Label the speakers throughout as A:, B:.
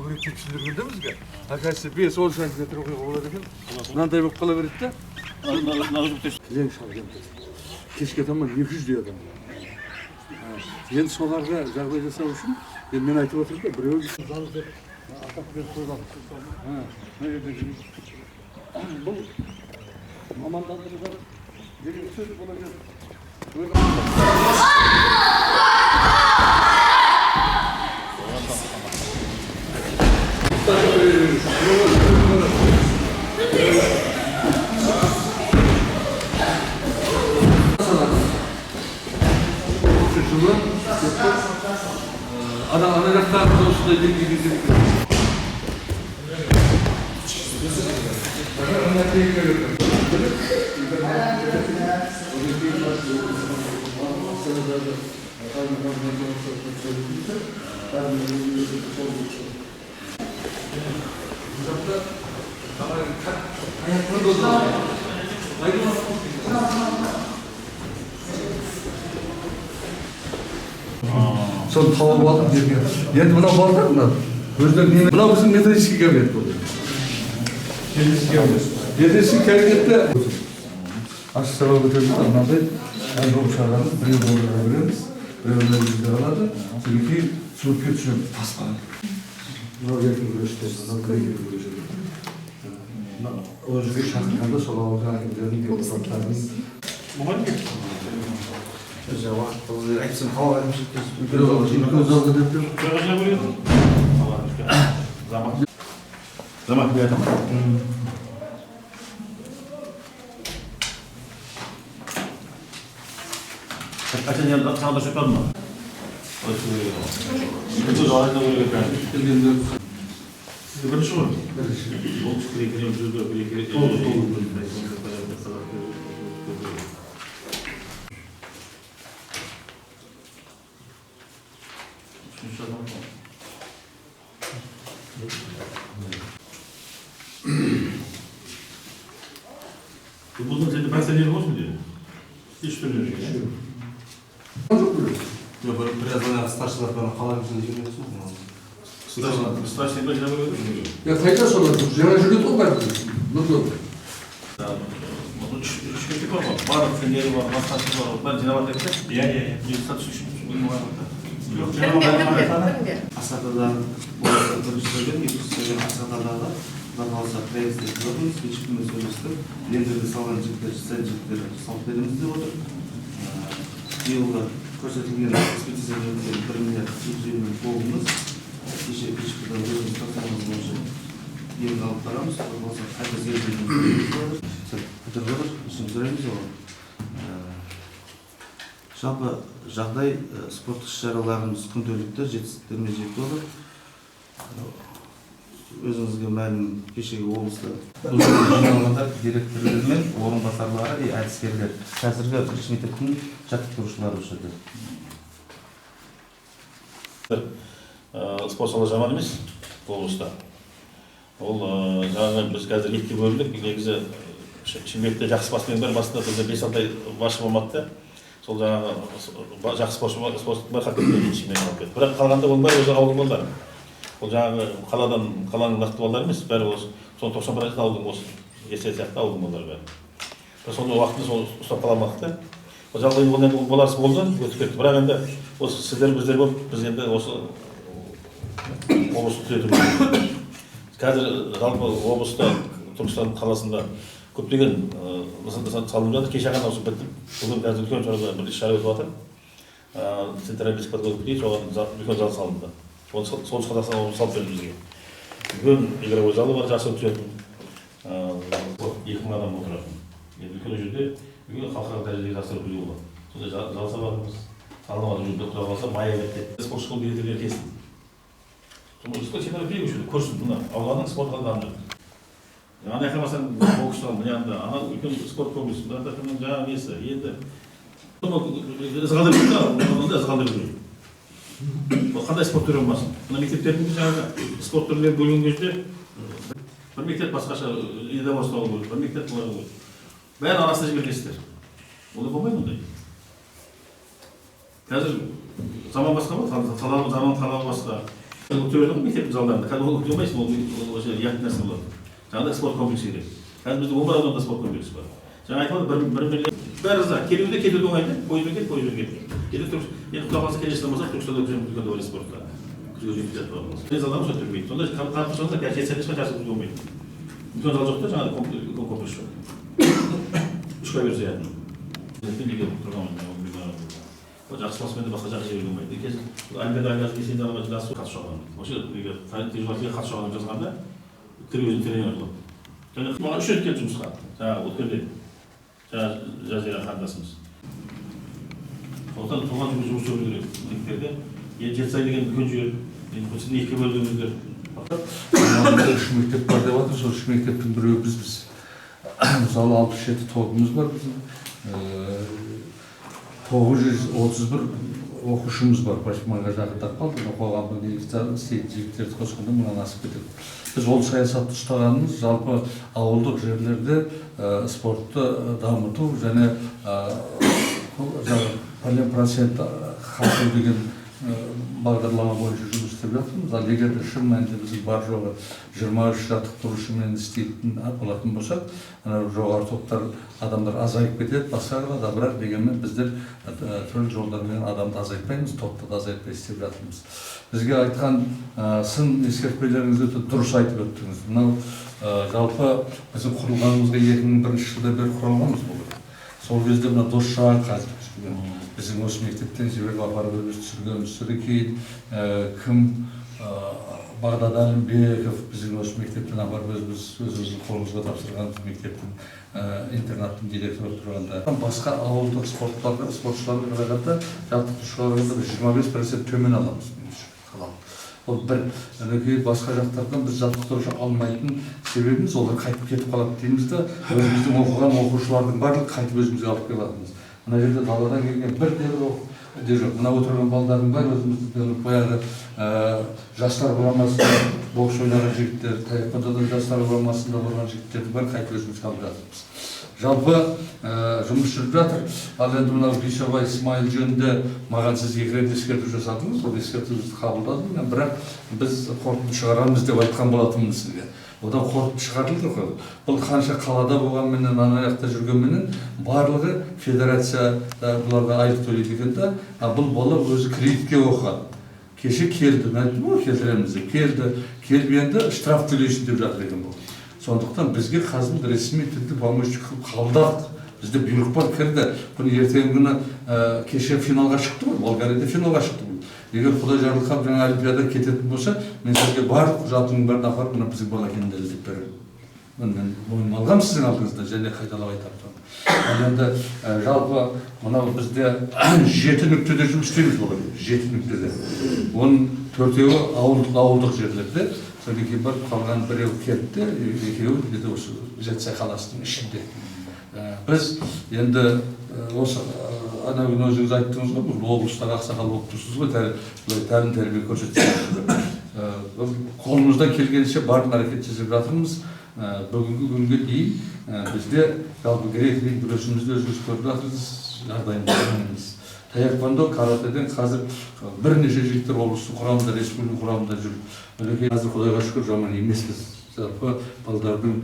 A: бүгін тексерілгенде бізге оказывается 5-10 сантиметр оқиға болады екен. Мынандай болып қала береді да. Ең шалған. Кешке таман 200-дей адам. Енді соларға жағдай жасау үшін мен айтып отырмын да, біреу зал деп атап беріп қойған. Бұл мамандандырылған деген сөз бола береді. Ana jaklarımız olsun da ilgili bizim. Son tavuk aldım diye. Yani buna bağlı mı? Özler buna bizim metodoloji kabineti oluyor. Metodoloji kabinette aşağıya götürdük anladı. Yani bu şartlarda bir yıl veriyoruz. Böyle bizde aladı. Çünkü çok kötü tasma. Norveç'in gösterisi, Norveç'in gösterisi. Özgür şartlarda sola hakimlerin deputatlarının. Bu hangi? Cevap, hepsini hava etmiştik. Ülkemizde dedim.
B: Böyle buraya. Zaman bir adam. Kaçın yanında sağda şüphem mi? Bütün zamanında böyle yapıyorum. Siz böyle şu mu?
A: Böyle şey.
B: Olmuş bir iki Bunun senin ben seni yerim hoş mu diyor? Hiç bilmiyorum ya.
A: Çok böyle.
C: Yok böyle biraz starçılar bana kalan yüzünü bilmiyorsun mu?
B: Staş ne böyle yapıyor?
A: Ya kayıtlar sonra çok yana jüri toplar. Nasıl olur?
B: Bunun üç kötü var. Var senin yeri var, masası var. Ben cinavat etti. Ya. Bir satış üçün bunun var orada. Yok cinavat.
C: Asadadan bu bir söyleyeyim, bir söyleyeyim Asadadan daha fazla kremsizlik yapıyoruz. Hiçbir meselesi yendirdi salan cipleri, sen cipleri saltlarımız diye olur. Yılda көрсетілген специализированный 1 миллиард 200 миллион қолымыз кеше кешкіден өзіміз тапсырмамыз бойынша енді алып барамыз. Болса қайта зерделеу көтеріп жатыр, сосын жүреміз оған. Жалпы жағдай спорт іс-шараларымыз күнделікті жетістіктермен жетіп отыр. Өзіңізге мәлім кешегі облыста жиналғандар директорлар мен орынбасарлары, әдіскерлер, қазіргі бірінші мектептің жаттықтырушылары осы жерде.
B: Спорт сала жаман емес облыста. Ол жаңағы біз қазір екіге бөліндік. Негізі Шымкентте жақсы спортсмен бар, басында бізде 5-6 ай басшы болмады. Сол жаңағы жақсы спортшылар хаттамаға чемпион алып кетті. Бірақ қалғанда оның бәрі өзі ауылдың балдары. Ол жаңағы қаланың нақты балалары емес, бәрі осы соның 90% ауылдың осы есе сияқты ауылдың балалары бәрі. Біз соны уақытында соны ұстап қала алмадық та. Ол жағдай боларсы болды, өтіп кетті. Бірақ енді осы сіздер біздер болып, біз енді осы облысты түзетуіміз. Қазір жалпы облыста Түркістан қаласында көптеген нысандар салынып жатыр. Кеше ғана осы бітіп, бүгін қазір үлкен бір іс-шара өтіп жатыр. Централизм подготовка дейді, соған үлкен зал салынды. Солтүстік Қазақстан облысы салып берді бізге. Үлкен игровой залы бар, жақсы өтетін. 2000 адам отыратын. Енді үлкен жерде халықаралық дәрежеде жақсы өткізу болады. Сонда зал саламыз, салынып жүрді, құдай қаласа мая кетті. Спорт школ билеттері кесілді. Спорт чемпионаты білейік үшін, көрсін, мына ауданның спортқа дамып жатыр. Ана айқамасаң бокстан, мына анда, ана үлкен спорт комплекс, мына кімнің жаңағы несі, енді ызғалдырып жүрді, онда ызғалдырып жүрді. Қандай спорт түрі болмасын? Мына мектептердің жаңағы спорт түрлері бөлген кезде бір мектеп басқаша идея бастауы керек, бір мектеп болар керек. Бәрін арасында жібергенсіздер. Олай болмайды ондай. Қазір заман басқа ма? Заман талабы басқа. Төрдің мектеп залдарында қазір ол көрмейсің, ол осы яғни нәрсе болады. Жаңағыдай спорт комплексі керек. Қазір бізде 11 ауданда спорт комплексі бар. Жаңа айтып бір миллион бәрі за келуде кетуде оңай, пойызбен кет. Енді құлағансы келесізден болса, Түркістанда үлкен дәулет спортта. Күзге жеткізеді бармыз. Залдар болса түрмейді. Сонда қатты сонда жетсеңіз жарысып жүрген болмайды. Үлкен зал жоқ та, жаңағыдай комплекс жоқ. 3 ай берсе яғни. Неге тұрғанмын? Жақсы спортсменде басқа жақсы жерге болмайды. Олимпиада кесенде жазу қатысып жатқан. Осы тежбатыға қатысып жатқан жазғанда өзінің тренер болды. Және маған 3 рет келді жұмысқа. Жаңағы өткенде. Жаңағы жазира қандасымыз. Сондықтан туған жерге жұмыс жүру керек. Мектептерде Жетісай деген үлкен жер. Сіздің 2 бөлдіңіздер.
A: 3 мектеп бар деп жатыр. Сол 3 мектептің біреуі бізбіз. Мысалы 67 тобымыз бар біздің. 931 оқушымыз бар. Мыңға жақындап қалды. Қоғамның негізі істейтін жігіттерді қосқанда мыңнан асып кетеді. Біз ол саясатты ұстағанымыз жалпы ауылдық жерлерде спортты дамыту және %% қатысу деген бағдарлама бойынша жұмыс істеп жатырмыз. Ал егер шын мәнінде біз бар жоғы 23 жаттықтырушымен істейтін болатын болсақ, жоғары топтар адамдар азайып кетеді, басқаға да, бірақ дегенмен біздер түрлі жолдармен адамды азайтпаймыз, топты да азайтпай істеп жатырмыз. Бізге айтқан сын ескертпелеріңізді өте дұрыс айтып өттіңіз. Мынау жалпы біздің құрылғанымызға 2001 жылда бері құрылғанбыз бұл. Сол кезде мына Досшаған қазір біздің осы мектептен себебі апарып түсіргеніміз кейін кім Бағдат Әлімбеков біздің осы мектептен апарып өзіміздің қолымызға тапсырған мектептің интернаттың директоры тұрғанда. Басқа ауылдық спортшыларға қарағанда жаттықтырушыларға біз 25% төмен аламыз. Ол бір, басқа жақтардан біз жаттықтырушы алмайтын себебіміз олар қайтып кетіп қалады дейміз де, өзіміздің оқыған оқушылардың барлығы қайтып өзімізге алып келатырмыз. Мына жерде даладан келген бір де жоқ. Мына отырған балдардың бәрі өзіміздің баяғы жастар құрамасында бокс ойнаған жігіттер, таеквондодан жастар құрамасында болған жігіттердің бәрі қайтып өзімізге алып жатырмыз. Жалпы жұмыс жүріп жатыр. Ал енді мынау Бейсебай Исмайыл жөнінде маған сіз 2 рет ескерту жасадыңыз, ол ескертуді қабылдадым, бірақ біз қорытынды шығарамыз деп айтқан болатынмын сізге. Одан қорытынды шығарылды. Бұл қанша қалада болғанменен, ана жақта жүргенменен барлығы федерацияда бұларға айлық төлейді екен да, бұл бала өзі кредитке оқыған. Кеше келді, мен айттым, келтіреміз деп келді, келмегенде штраф төлейсің деп жатыр екен бұл. Сондықтан бізге қазір ресми түрде помощник қылып қабылдадық. Бізде бұйрық бар кірді. Бұны ертеңгі күні кеше финалға шықты ғой, Болгарияда финалға шықты бұл. Егер Құдай жарылқап жаңа Олимпиада кететін болса, мен сізге барлық құжатының бәрін апарып, мына біздің бала екенін дәлелдеп беремін. Мен мойныма алғам сіздің алдыңызда, және қайталап айтамын. Ал енді жалпы мынау бізде 7 нүктеде жұмыс істейміз бұл, 7 нүктеде. Оның 4-еуі ауылдық жерлерде. Содан кейін барып қалған біреу кентте, екеуі осы Жетісай қаласының ішінде. Біз енді осы ана күні өзіңіз айттыңыз ғой, бұл облыстағы ақсақал болып тұрсыз ғой, тәлім тәрбие көрсетсеңіз. Қолымыздан келгенше барлық әрекет жасап жатырмыз. Бүгінгі күнге дейін бізде жалпы грек-рим күресімізді өзіңіз көріп жатырсыз, жағдайымыз. Таеквондо, каратэден қазір бірнеше жігіттер облыстың құрамында, республика құрамында жүр. Қазір Құдайға шүкір жаман емеспіз. Жалпы балдардың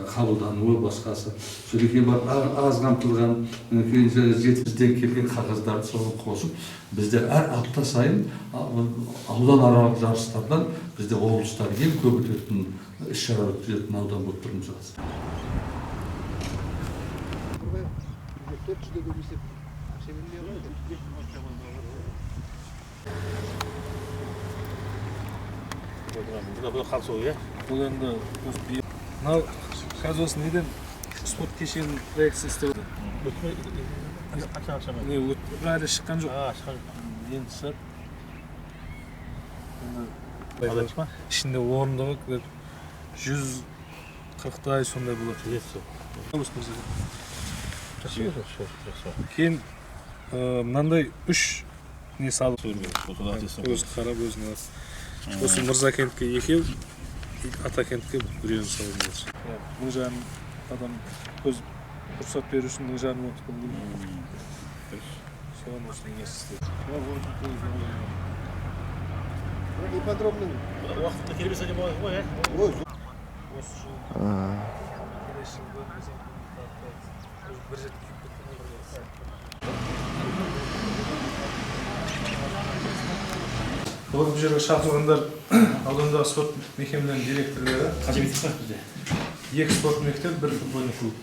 A: қабылдануы басқасы. Содан кейін аз қамтылған, жетімізден келген қағаздарды соған қосып, біздер әр апта сайын аудан аралық жарыстардан бізде облыстар ең көп өтетін іс-шара өткізетін аудан болып тұрмыз қазір.
B: Бұл қалсу, е?
D: Бұл енді мынау қазір осы неден спорт кешенінің проектісі істеп отыр. Әлі шыққан жоқ. Енді шығады. Ішінде орындығы 140-дай сондай болады. Кейін мынандай 3 не салып өзі қарап өзіне алады. Осы Мырзакентке 2, Атакентке 1 салып жатыр. Бұл жағын адам өз рұқсат беру үшін бұл жағын отыр. Соған осының несі істеді.
E: ипподромның
B: уақытында келбесе деп ғой
E: ой
D: осы жыл келесі жыл көрмесең бір жет күйіп кеткен бұл жерге шақырылғандар аудандағы спорт мекеменің директорлары
B: қанша мектеп бар бізде?
D: 2 спорт мектеп, 1 футбольный клуб.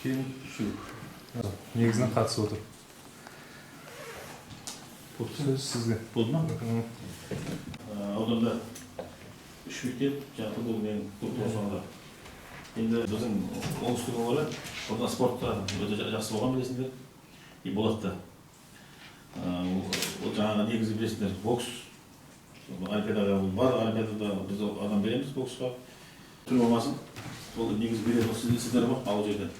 D: Кейін негізінен қатысып отыр. Сөз сізге.
B: Болды ма? Ауданда 3 мектеп, жаңа футбол мен клуб қосылғанда. Енді біздің оңтүстік өңірі орта спортта өте жақсы болған білесіңдер. И болады да. Ол жаңағы негізі білесіңдер бокс. Олимпиадаға бар, Олимпиадада біз адам береміз боксқа. Түр болмасын. Ол негізі береді сіздер бар ауыл жерден.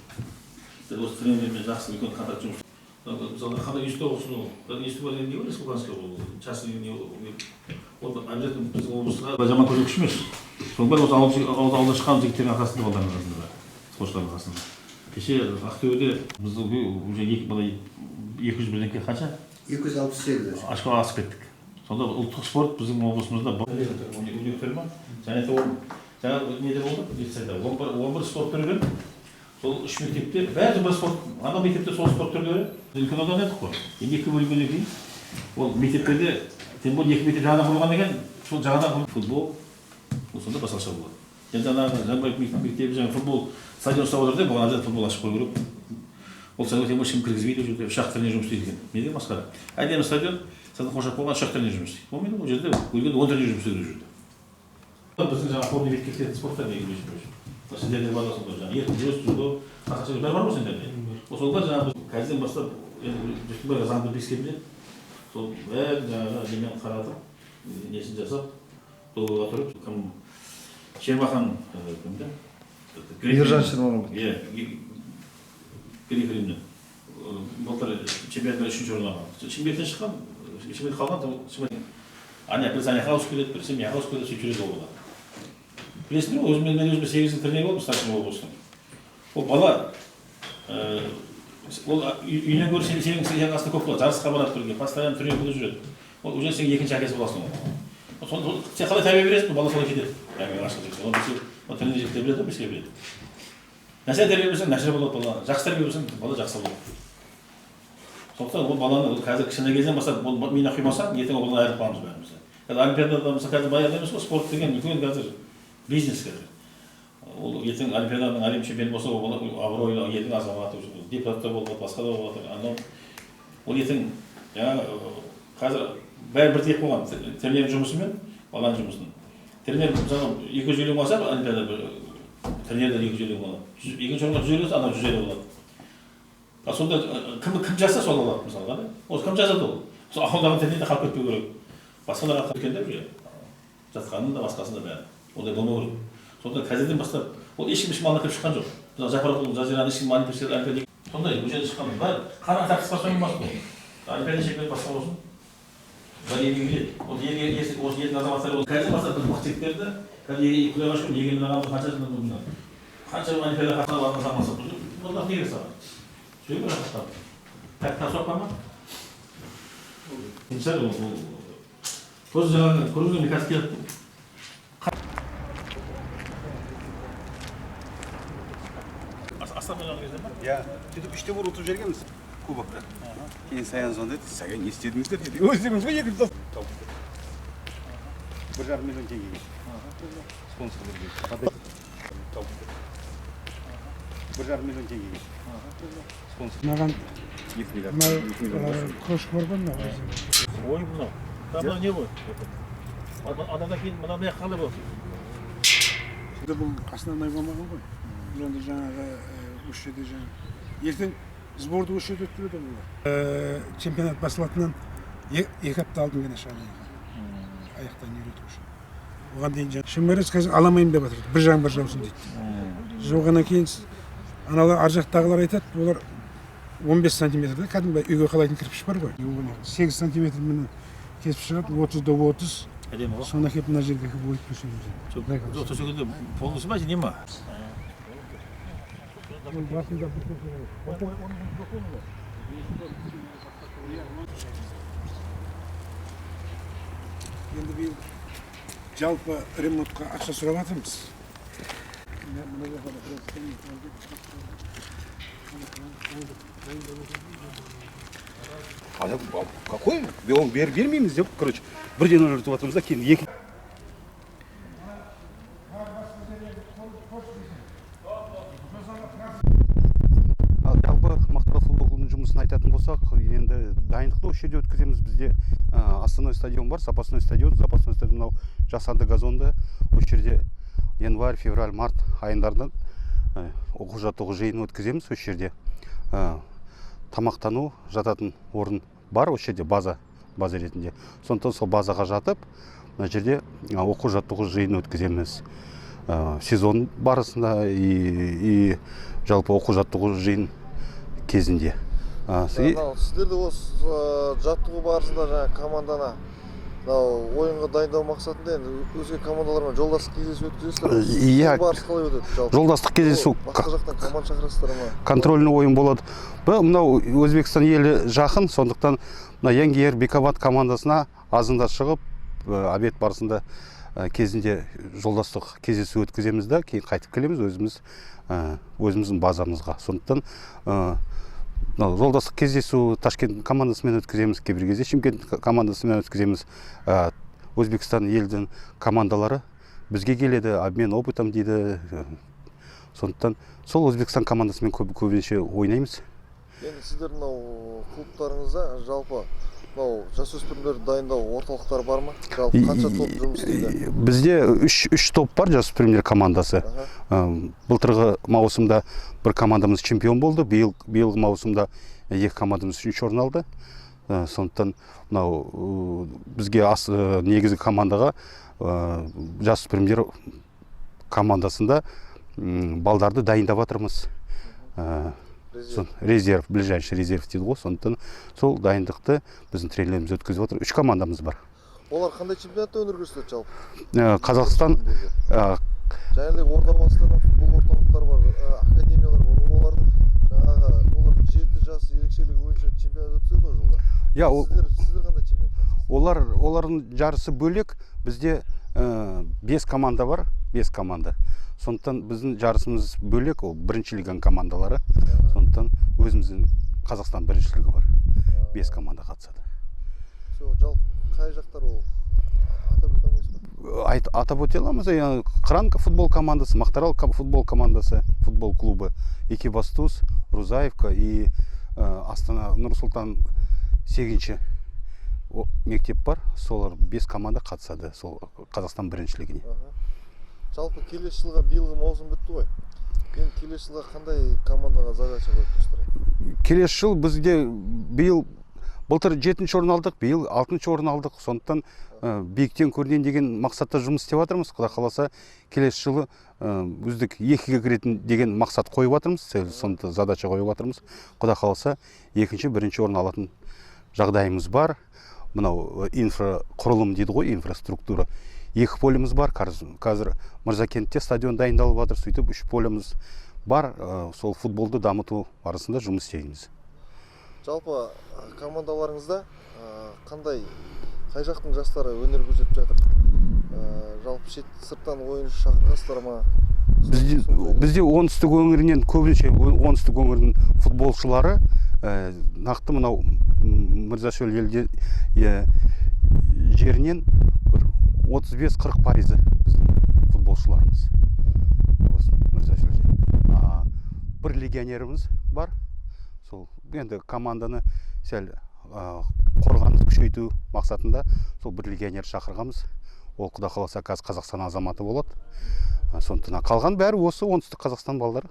B: Осы тренермен жақсы үлкен контакт жұмыс. Мысалы, қандай институт болсын, институт бар деген не бар, республиканский частный обязательно біздің облысқа жаман көрсеткіш емес. Соның бәрі осы ауылдан шыққан жігіттердің арқасында қолданған арасында, спортшылардың арқасында. Кеше Ақтөбеде біз уже 200 бірдеңке қанша?
E: 268
B: Ашқа асып кеттік. Сонда ұлттық спорт біздің облысымызда өнектер ма? Және жаңа неде болды? 11 спорт түрі бар. Сол 3 мектепте бәрі бір спорт, ана мектепте сол спорт түрлері үлкен аудан едік қой. Енді 2 бөлгеннен кейін ол мектептерде тем более 2 мектеп жаңадан құрылғаннан кейін сол жаңадан футбол сонда басқаша болады. Енді жаңағы Жанбаев мектебі жаңа футбол стадион ұстап отыр деп, бұған әбден футбол ашып қою керек. Ол стадион тем более ешкім кіргізбейді, ол жерде үш ақ тренер жұмыс істейді екен. Не деген масқара. Әдемі стадион, стадион қоршап қойған үш ақ тренер жұмыс істейді. Болмайды ол жерде өлгенде 10 тренер жұмыс істейді ол жерде. Біздің жаңағы қорды мектептердің спорттар негізі сендерде бар осында жаңағы еркін күрес, дзюдо, басқаша бәрі бар ғой сендерде. Солар жаңағы біз қазірден бастап енді бәрі заңды бекіскенде сол бәрін жаңағы немен қаратып, несін жасап, долға тұрып, кім Шермахан кімді?
E: Ержан Шермахан.
B: Иә, Гриф-Римнен. Былтыр чемпионатта 3-ші орын алған. Шымкенттен шыққан, Шымкент қалған, бірісі аяққа ауысып келеді, бірісі мияққа ауысып келеді, сөйтіп жүреді ол бала. Білесіңдер ғой, мен өзіме 8-дің тренер болдым, старшын облыстың. Ол бала, ол үйінен көрі сенің қасында көп болады, жарысқа барады бірге, постоянно тренерде жүреді. Ол уже сен екінші әкесі боласың. Сен қалай тәрбие бересің, бала солай кетеді. Ол тренер жігіттер біледі, бізге біледі. Нәрсе тәрбие берсең, нәрсе болады бала, жақсы тәрбие берсең, бала жақсы болады. Сондықтан ол баланы қазір кішкене кезден бастап миына құймаса, ертең ол баланы айырып қаламыз бәріміз. Қазір Олимпиадада мысалы қазір баяғыда емес қой, спорт деген үлкен қазір бизнес қазір. Ол ертең Олимпиаданың әлем чемпионы болса, ол абыройлы елдің азаматы, депутаттар болып, басқа да болып жатыр. Ол ертең жаңағы қазір бәрі бір тек болған тренердің жұмысы мен баланың жұмысын. Тренер мысалы 250 болса, Олимпиада тренерден 250 болады. Екінші орынға 150 болса, ана 150 болады. Сонда кім жазса сол алады мысалға. Осы кім жазады ол? Сол ауылдағы тренерде қалып кетпеу керек. Басқаларға қалып кеткенде уже жатқанын да басқасын да бәрі. Ондай болмау керек. Сонда қазірден бастап ол ешкім малына кіріп шыққан жоқ. Жапарқұл, Жазираны ешкім Олимпиада. Сондай бұл жерде шыққан бәрі қара тартыс баспай болмас бұл. Олимпиада чемпионы басқа болсын. Бәрі елге келеді. Осы елдің азаматтары болды. Қазір бастап біз мықтылықтерді, қазір құдайға шүкір егемен ағамыз қанша жылдан болды. Қанша Олимпиада қатысып алған заманса бұл. Бұлар неге саған? Сөйіп жатқан. Тәттен соққан ма? Иншар ол. Осы жаңағы көріңіздер ме қазір келіп. Астан ойнаған кезде ма?
F: Иә, сөйтіп үште бір ұтып жібергенбіз кубокта. Кейін Саян звондайды, саған не істедіңіздер деді. Өздеріңіз ғой екінші тауып. 1,5 миллион теңгеге. Спонсор берген. 1,5 миллион теңгеге. Спонсор.
G: Маған
F: 2 миллиард.
G: кружка бар ғой мынау.
B: Ой, мынау. Мынау не ғой? Адамдан кейін мына мына қалай болады?
G: Бұл основной болмаған ғой. Енді жаңағы осы жерде жаңағы ертең сборды осы жерде өткізеді бұлар. Чемпионат басылатыннан 2 апта алдын ғана шығады. Аяқтан үйретіп үшін. Оған дейін жаңағы Шымырыз қазір аламайын деп жатыр. Bir жаусын дейді. Жоғаннан кейін аналар ар жақтағылар айтады, олар 15 сантиметрде кәдімгі үйге қалайтын кірпіш бар ғой. 8 сантиметр міне кесіп шығады, 30-да 30.
B: Әдемі ғой.
G: Сонда келіп мына жерге келіп ойып төсейміз.
B: Жоқ, төсегенде полысы ма, не ма?
G: Енді биыл жалпы ремонтқа ақша сұрап жатырмыз.
F: Какой? Он бермейміз деп, короче, бірден өтіп жатырмыз да, кейін екі. Жалпы Мақтаарал футбол клубының жұмысын айтатын болсақ, енді дайындықты осы жерде өткіземіз. Бізде Астана стадион бар, запасной стадион мынау жасанды газонды. Осы жерде январь, февраль, март айындардан оқу-жаттығу жиынын өткіземіз. Осы жерде тамақтану, жататын орын бар, осы жерде база ретінде. Сондықтан сол базаға жатып, мына жерде оқу-жаттығу жиынын өткіземіз. Сезон барысында и жалпы оқу-жаттығу жиын кезінде.
E: Сіздерді осы жаттығу барысында жаңа командана ойынға дайындау мақсатында өзге командалармен жолдастық кездесу өткізесіздер?
F: Иә,
E: барысы қалай өтеді?
F: жолдастық кездесу.
E: Басқа жақтан команда шақырасыздар ма?
F: Контрольный ойын болады. Мынау Өзбекстан елі жақын, сондықтан Янгер Бекабат командасына азында шығып, обед барысында кезінде жолдастық кездесу өткіземіз да, кейін қайтып келеміз өзіміздің базамызға. Сондықтан жолдастық кездесу Ташкент командасымен өткіземіз, кейбір кезде Шымкент командасымен өткіземіз. Өзбекстан елдің командалары бізге келеді, обмен опытом дейді. Сондықтан сол Өзбекстан командасымен көбінше ойнаймыз.
E: Енді сіздер мынау клубтарыңызда жалпы жасөспірімдерді дайындау орталықтары бар ма? Жалпы қанша топ жұмыс істейді?
F: Бізде 3 топ бар жасөспірімдер командасы. Былтырғы маусымда бір командамыз чемпион болды, биылғы маусымда 2 командамыз 3-ші орын алды. Сондықтан бізге негізгі командаға жасөспірімдер командасында балдарды дайындап жатырмыз. Резерв, ближайший резерв дейді ғой. Сондықтан сол дайындықты біздің тренеріміз өткізіп отыр. 3 командамыз бар.
E: Олар қандай чемпионатта өнер көрсетеді жалпы?
F: Қазақстан
E: жаңағыдай ордабасыдан футбол орталықтары бар, академиялар бар. Олар 7 жас ерекшелігі бойынша чемпионат өткізеді ғой жылда. Сіздер қандай чемпионат?
F: Олардың жарысы бөлек. Бізде 5 команда бар, 5 команда. Сондықтан біздің жарысымыз бөлек, ол бірінші лиганың командалары. Сондықтан өзіміздің Қазақстан біріншілігі бар. 5 команда қатысады.
E: Жалпы қай жақтар ол?
F: Атап өте аламыз. Қыран футбол командасы, Мақтаарал футбол командасы, футбол клубы, Экибастуз, Рузаевка и Астана Нұр-Сұлтан 8-ші мектеп бар. Солар 5 команда қатысады сол Қазақстан біріншілігіне.
E: Жалпы келесі жылға биылғы маусым бітті ғой. Енді келесі жылға қандай командаға задача қойып тұрсыздар?
F: Келесі жыл бізде былтыр 7-ші орын алдық, биыл 6-ші орын алдық. Сондықтан биіктен көрінейін деген мақсатта жұмыс істеп жатырмыз. Құда қаласа келесі жылы үздік 2-ге кіретін деген мақсат қойып жатырмыз. Сондықтан задача қойып жатырмыз. Құда қаласа 2-ші, 1-ші орын алатын жағдайымыз бар. Мынау инфрақұрылым дейді ғой, инфраструктура. 2 поліміз бар. Қазір Мырзакентте стадион дайындалып жатыр. Сөйтіп 3 поліміз бар. Сол футболды дамыту барысында жұмыс істейміз.
E: Жалпы командаларыңызда қай жақтың жастары өнер көрсетіп жатыр? Жалпы сырттан ойыншы шақырғансыздар ма?
F: Бізде оңтүстік өңірінен, көбінше оңтүстік өңірінің футболшылары нақты мынау Мырзашөл жерінен 35-40% біздің футболшыларымыз. Бір легионеріміз бар. Сол енді команданы сәл қорғаныс күшейту мақсатында сол бір легионер шақырғанбыз. Ол құда қаласа қазір Қазақстан азаматы болады. Сондықтан қалған бәрі осы оңтүстік Қазақстан балдары.